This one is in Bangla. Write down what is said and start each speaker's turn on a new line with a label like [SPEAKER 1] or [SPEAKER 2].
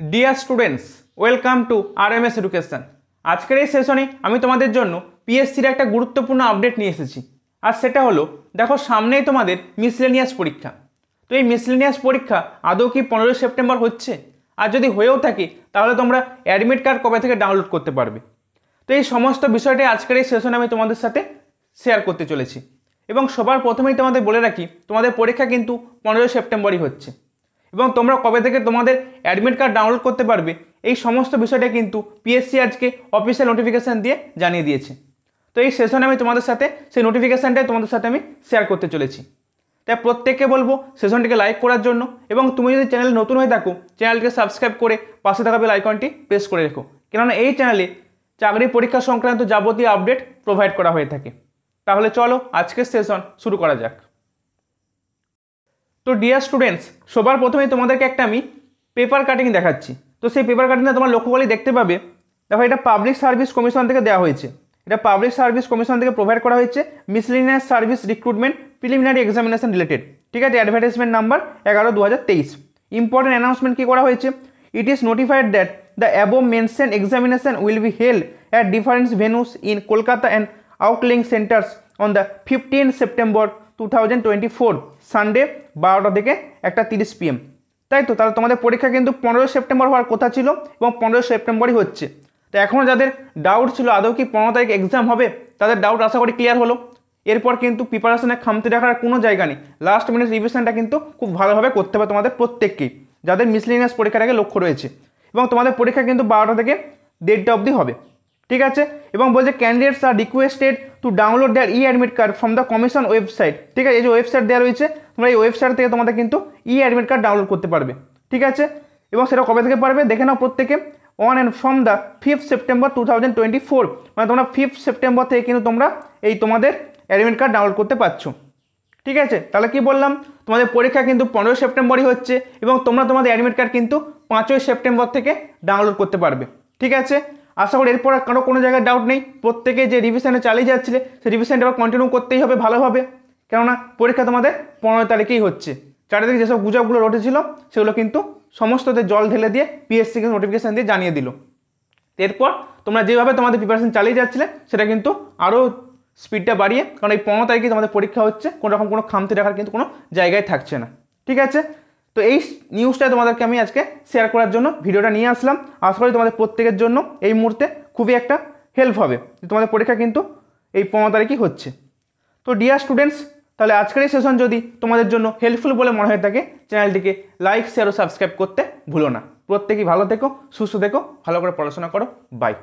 [SPEAKER 1] Dear students, welcome to RMS education. আজকের এই সেশনে আমি তোমাদের জন্য পিএসসির একটা গুরুত্বপূর্ণ আপডেট নিয়ে এসেছি। আর সেটা হলো, দেখো সামনেই তোমাদের মিসলেনিয়াস পরীক্ষা। তো এই মিসলেনিয়াস পরীক্ষা আদৌ কি 15 সেপ্টেম্বর হচ্ছে? আর যদি হয়েও থাকে তাহলে তোমরা অ্যাডমিট কার্ড কবে থেকে ডাউনলোড করতে পারবে? তো এই সমস্ত বিষয়টাই আজকের এই সেশনে আমি তোমাদের সাথে শেয়ার করতে চলেছি। এবং সবার প্রথমেই তোমাদের বলে রাখি, তোমাদের পরীক্ষা কিন্তু 15 সেপ্টেম্বরই হচ্ছে। এবং তোমরা কবে থেকে তোমাদের অ্যাডমিট কার্ড ডাউনলোড করতে পারবে এই সমস্ত বিষয়টা কিন্তু পিএসসি আজকে অফিসিয়াল নোটিফিকেশান দিয়ে জানিয়ে দিয়েছে। তো এই সেশনে আমি তোমাদের সাথে সেই নোটিফিকেশানটাই তোমাদের সাথে আমি শেয়ার করতে চলেছি। তাই প্রত্যেককে বলবো সেশনটিকে লাইক করার জন্য, এবং তুমি যদি চ্যানেল নতুন হয়ে থাকো চ্যানেলটিকে সাবস্ক্রাইব করে পাশে থাকা বেল আইকনটি প্রেস করে রেখো, কেননা এই চ্যানেলে চাকরি পরীক্ষা সংক্রান্ত যাবতীয় আপডেট প্রোভাইড করা হয়ে থাকে। তাহলে চলো আজকের সেশন শুরু করা যাক। তো ডিয়ার স্টুডেন্টস, সবার প্রথমেই তোমাদেরকে একটা আমি পেপার কাটিং দেখাচ্ছি। তো সেই পেপার কাটিংটা তোমার লক্ষ্য করলেই দেখতে পাবে। দেখো, এটা পাবলিক সার্ভিস কমিশন থেকে দেওয়া হয়েছে। এটা পাবলিক সার্ভিস কমিশন থেকে প্রোভাইড করা হয়েছে, miscellaneous service recruitment preliminary examination related. ঠিক আছে, অ্যাডভার্টাইজমেন্ট নাম্বার 11/2023। ইম্পর্টেন্ট অ্যানাউন্সমেন্ট কী করা হয়েছে? It is notified that the above mention examination will be held at different venues in Kolkata and outlying centres on the 15 September 2024 Sunday 12টা থেকে 1:30 PM। তাই তো, তাহলে তোমাদের পরীক্ষা কিন্তু 15 সেপ্টেম্বর হওয়ার কথা ছিল এবং 15 সেপ্টেম্বরই হচ্ছে। তো এখনও যাদের ডাউট ছিল আদৌ কি 15 তারিখ এক্সাম হবে, তাদের ডাউট আশা করি ক্লিয়ার হলো। এরপর কিন্তু প্রিপারেশনে খামতি রাখার কোনো জায়গা নেই। লাস্ট মিনিট রিভিশনটা কিন্তু খুব ভালোভাবে করতে হবে তোমাদের প্রত্যেককেই, যাদের মিসলেনিয়াস পরীক্ষাটাকে লক্ষ্য রয়েছে। এবং তোমাদের পরীক্ষা কিন্তু 12টা থেকে 1:30টা অবধি হবে। ঠিক আছে, এবং বলছে candidates are requested to download their admit card from the commission website. ঠিক আছে, এই যে ওয়েবসাইট দেওয়া রয়েছে, তোমরা এই ওয়েবসাইট থেকে তোমাদের কিন্তু অ্যাডমিট কার্ড ডাউনলোড করতে পারবে। ঠিক আছে, এবং সেটা কবে থেকে পারবে দেখে নাও প্রত্যেকে। On and from the 5 September 2024, মানে তোমরা 5 সেপ্টেম্বর থেকে কিন্তু তোমরা এই তোমাদের অ্যাডমিট কার্ড ডাউনলোড করতে পারছো। ঠিক আছে, তাহলে কি বললাম, তোমাদের পরীক্ষা কিন্তু 15 সেপ্টেম্বরই হচ্ছে এবং তোমরা তোমাদের অ্যাডমিট কার্ড কিন্তু 5 সেপ্টেম্বর থেকে ডাউনলোড করতে পারবে। ঠিক আছে, আশা করি এরপর কারো কোনো জায়গায় ডাউট নেই। প্রত্যেকে যে রিভিশনে চালিয়ে যাচ্ছিলে সেই রিভিশনটা আবার কন্টিনিউ করতেই হবে ভালোভাবে, কেননা পরীক্ষা তোমাদের 15 তারিখেই হচ্ছে। চারিদিকে যেসব গুজবগুলো রটেছিল সেগুলো কিন্তু সমস্ততে জল ঢেলে দিয়ে পিএসসি কিন্তু নোটিফিকেশান দিয়ে জানিয়ে দিল। এরপর তোমরা যেভাবে তোমাদের প্রিপারেশন চালিয়ে যাচ্ছিলে সেটা কিন্তু আরও স্পিডটা বাড়িয়ে, কারণ এই 15 তারিখে তোমাদের পরীক্ষা হচ্ছে, কোনো রকম কোনো খামতি রাখার কিন্তু কোনো জায়গায় থাকছে না। ঠিক আছে, তো এই নিউজটা তোমাদেরকে আমি আজকে শেয়ার করার জন্য ভিডিওটা নিয়ে আসলাম। আশা করি তোমাদের প্রত্যেকের জন্য এই মুহূর্তে খুবই একটা হেল্প হবে। তোমাদের পরীক্ষা কিন্তু এই 15 তারিখই হচ্ছে। তো ডিয়ার স্টুডেন্টস, তাহলে আজকের এই সেশন যদি তোমাদের জন্য হেল্পফুল বলে মনে হয়ে থাকে, চ্যানেলটিকে লাইক, শেয়ার ও সাবস্ক্রাইব করতে ভুলো না। প্রত্যেকেই ভালো থেকো, সুস্থ থেকো, ভালো করে পড়াশোনা করো। বাই।